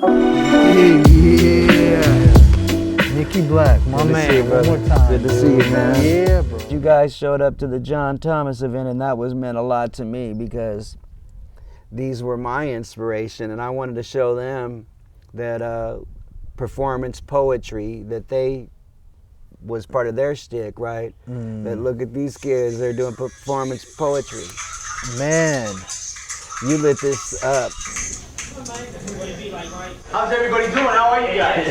Yeah. Nicky Black, my man, one more time. Good to see you, man. Yeah, bro. You guys showed up to the John Thomas event, and that was meant a lot to me because these were my inspiration, and I wanted to show them that performance poetry, that they was part of their shtick, right? That look at these kids, they're doing performance poetry. Man, you lit this up. How's everybody doing? How are you guys?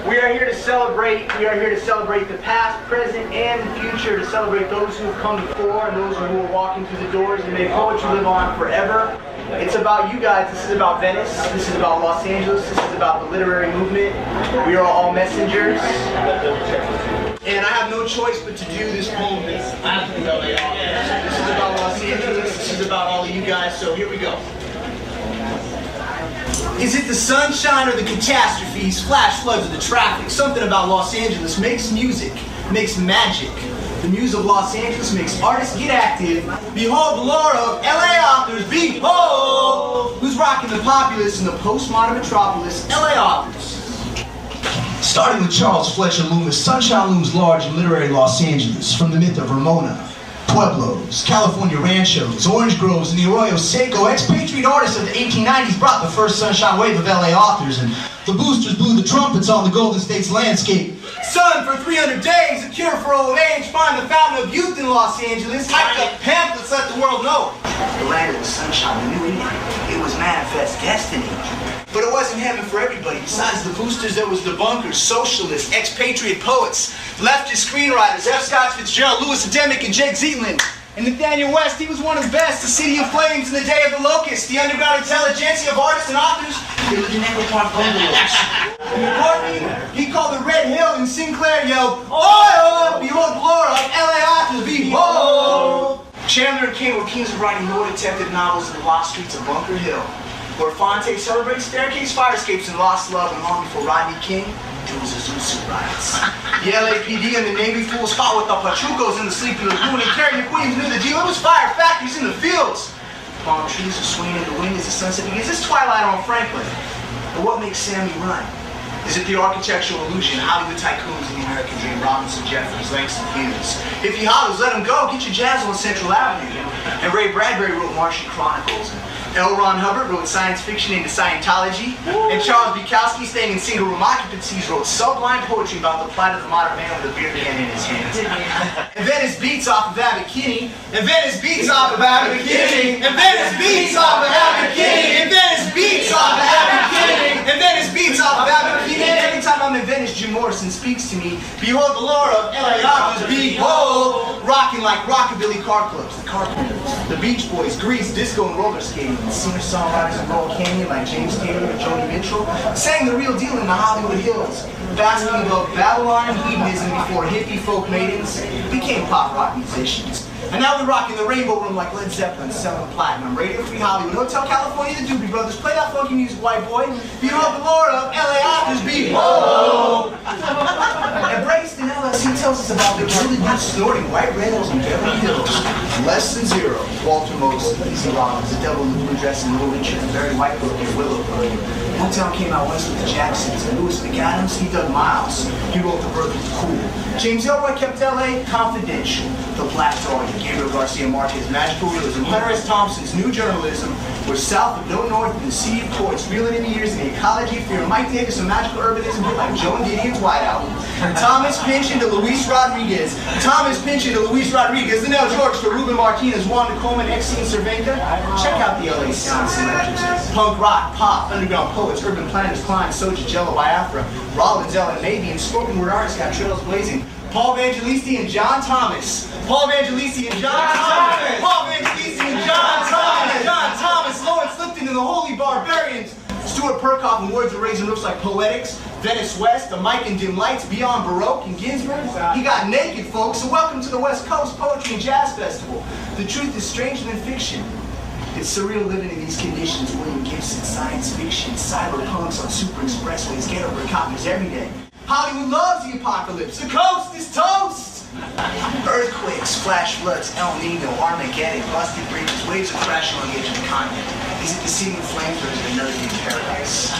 We are here to celebrate. We are here to celebrate the past, present, and the future. To celebrate those who have come before and those who are walking through the doors, and may poetry live on forever. It's about you guys. This is about Venice. This is about Los Angeles. This is about the literary movement. We are all messengers. And I have no choice but to do this poem. This is about Los Angeles. This is about all of you guys. So here we go. Is it the sunshine or the catastrophes, flash floods or the traffic? Something about Los Angeles makes music, makes magic. The muse of Los Angeles makes artists get active. Behold the lore of LA authors, behold! Who's rocking the populace in the postmodern metropolis, LA authors. Starting with Charles Fletcher Loomis, sunshine looms large in literary Los Angeles, from the myth of Ramona, Pueblos, California ranchos, orange groves, and the Arroyo Seco. Expatriate artists of the 1890s brought the first sunshine wave of LA authors, and the boosters blew the trumpets on the Golden State's landscape. Sun for 300 days, a cure for old age, find the fountain of youth in Los Angeles, hyped up pamphlets, let the world know. The land of the sunshine, we knew it was manifest destiny. But it wasn't heaven for everybody. Besides the boosters, there was the bunkers, socialists, expatriate poets, leftist screenwriters, F. Scott Fitzgerald, Louis Ademic, and Jake Zetland. And Nathaniel West, he was one of the best. The city of flames in the day of the locusts. The underground intelligentsia of artists and authors. They lived in Echo Park bungalows. McCartney, he called the Red Hill, and Sinclair yelled, "Oil! Behold the lore of LA authors, behold!" Chandler and King were kings of writing more detective novels in the lost streets of Bunker Hill, where Fonte celebrates staircase fire escapes and lost love, and long before Rodney King, it was Azusa riots. The LAPD and the Navy fools fought with the Pachucos in the Sleepy Lagoon, and Carrie McQueen knew the deal. It was fire factories in the fields. Palm trees are swinging in the wind as the sunset begins. It's twilight on Franklin. But what makes Sammy run? Is it the architectural illusion, Hollywood tycoons in the American dream, Robinson, Jeffries, Langston Hughes? If he hollers, let him go, get your jazz on Central Avenue. And Ray Bradbury wrote Martian Chronicles. L. Ron Hubbard wrote science fiction into Scientology, and Charles Bukowski, staying in single-room occupancies, wrote sublime poetry about the plight of the modern man with a beer can in his hand. And Venice beats off of Abercrombie, and Venice beats off of Abercrombie, and Venice beats off of Abercrombie, and Venice beats off of Abercrombie, and Venice beats off of Abercrombie. Every time I'm in Venice, Jim Morrison speaks to me. Behold the lore of LA authors, behold, rocking like rockabilly car clubs, the Carpenters, the Beach Boys, Grease, disco, and roller skating. Singer-songwriters in Roll Canyon like James Taylor and Joni Mitchell sang the real deal in the Hollywood Hills, basking above Babylon and hedonism before hippie folk maidens became pop rock musicians. And now they're rocking the Rainbow Room like Led Zeppelin, selling platinum. Radio Free Hollywood, Hotel California, the Doobie Brothers. Play that funky music, white boy. Behold the lore of LA authors, behold! And Braxton LSC tells us about the gilded youth snorting white rails in Beverly Hills. Less than zero. Walter Mosley, Easy Rollins, the devil in the blue dress, and Little Richard, and Barry Whitebrook, and Willowbrook. Motown came out west with the Jacksons, and Louis McAdams, he dug Miles. He wrote The Birth of the Cool. James Elroy kept LA confidential. The Black Dahlia, Gabriel Garcia Marquez, magical realism. Hunter S. Thompson's new journalism, where south of no north and the sea of poets, reeling in the years in the ecology of fear. Mike Davis, a magical urbanism bit like Joe and Didion's White Album. Thomas Pynchon to Luis Rodriguez. Thomas Pynchon to Luis Rodriguez. Linnell George to Ruben Martinez, Wanda Coleman, Exene Cervenka. Check out the LA sound selectors. Punk rock, pop, underground poets, urban planners, Klein, Soja, Jello, Biafra, Rollins, Ellen, Navy, and spoken word artists got trails blazing. Paul Evangelisti and John Thomas. Paul Evangelisti and John Thomas. Paul Evangelisti and John Thomas. John Thomas. Lawrence Lipton and the Holy Barbarians. Stuart Perkoff and Words of Raising Roofs like Poetics. Venice West, the Mike and Dim Lights, Beyond Baroque and Ginsberg. He got naked, folks, so welcome to the West Coast Poetry and Jazz Festival. The truth is stranger than fiction. It's surreal living in these conditions. William Gibson, science fiction, cyberpunks on super expressways, get over copies every day. Hollywood loves the apocalypse. The coast is toast. Earthquakes, flash floods, El Nino, Armageddon, busted bridges, waves are crashing on the edge of the continent. Is it the city of flames or is it another new paradise?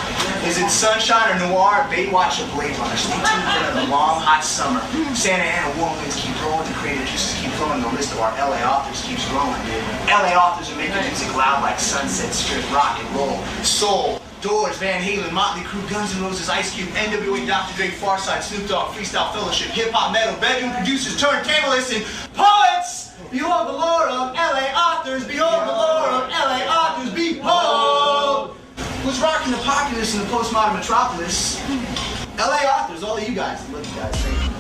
Is it sunshine or noir? Baywatch or Blade Runner? Stay tuned for another long, hot summer. Santa Ana warm winds keep blowing, the creative juices keep flowing, the list of our LA authors keeps growing. LA authors are making music loud like Sunset Strip, rock and roll, soul, Doors, Van Halen, Motley Crue, Guns N' Roses, Ice Cube, NWA, Dr. Dre, Pharcyde, Snoop Dogg, Freestyle Fellowship, Hip Hop, Metal, bedroom producers, turntablists, and poets. Behold the lore of LA authors. Behold the lore of LA authors. Behold. Who's rocking the populace in the postmodern metropolis? LA authors, all of you guys. Look, you guys. Thank you.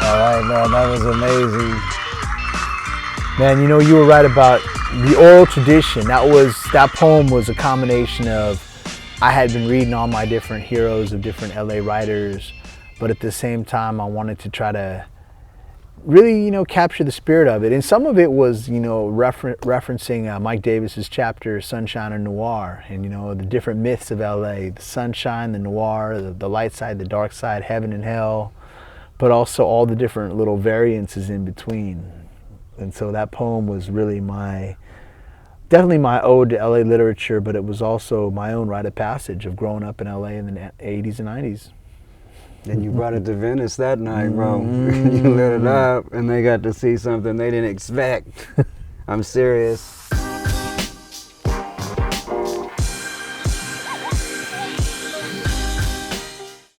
All right, man, that was amazing. Man, you know, you were right about the oral tradition. That poem was a combination of, I had been reading all my different heroes of different LA writers, but at the same time I wanted to try to really, you know, capture the spirit of it. And some of it was, you know, referencing Mike Davis's chapter, Sunshine and Noir, and, you know, the different myths of LA, the sunshine, the noir, the light side, the dark side, heaven and hell, but also all the different little variances in between. And so that poem was really definitely my ode to LA literature, but it was also my own rite of passage of growing up in LA in the 80s and 90s. And you brought it to Venice that night, bro. You lit it up, and they got to see something they didn't expect. I'm serious.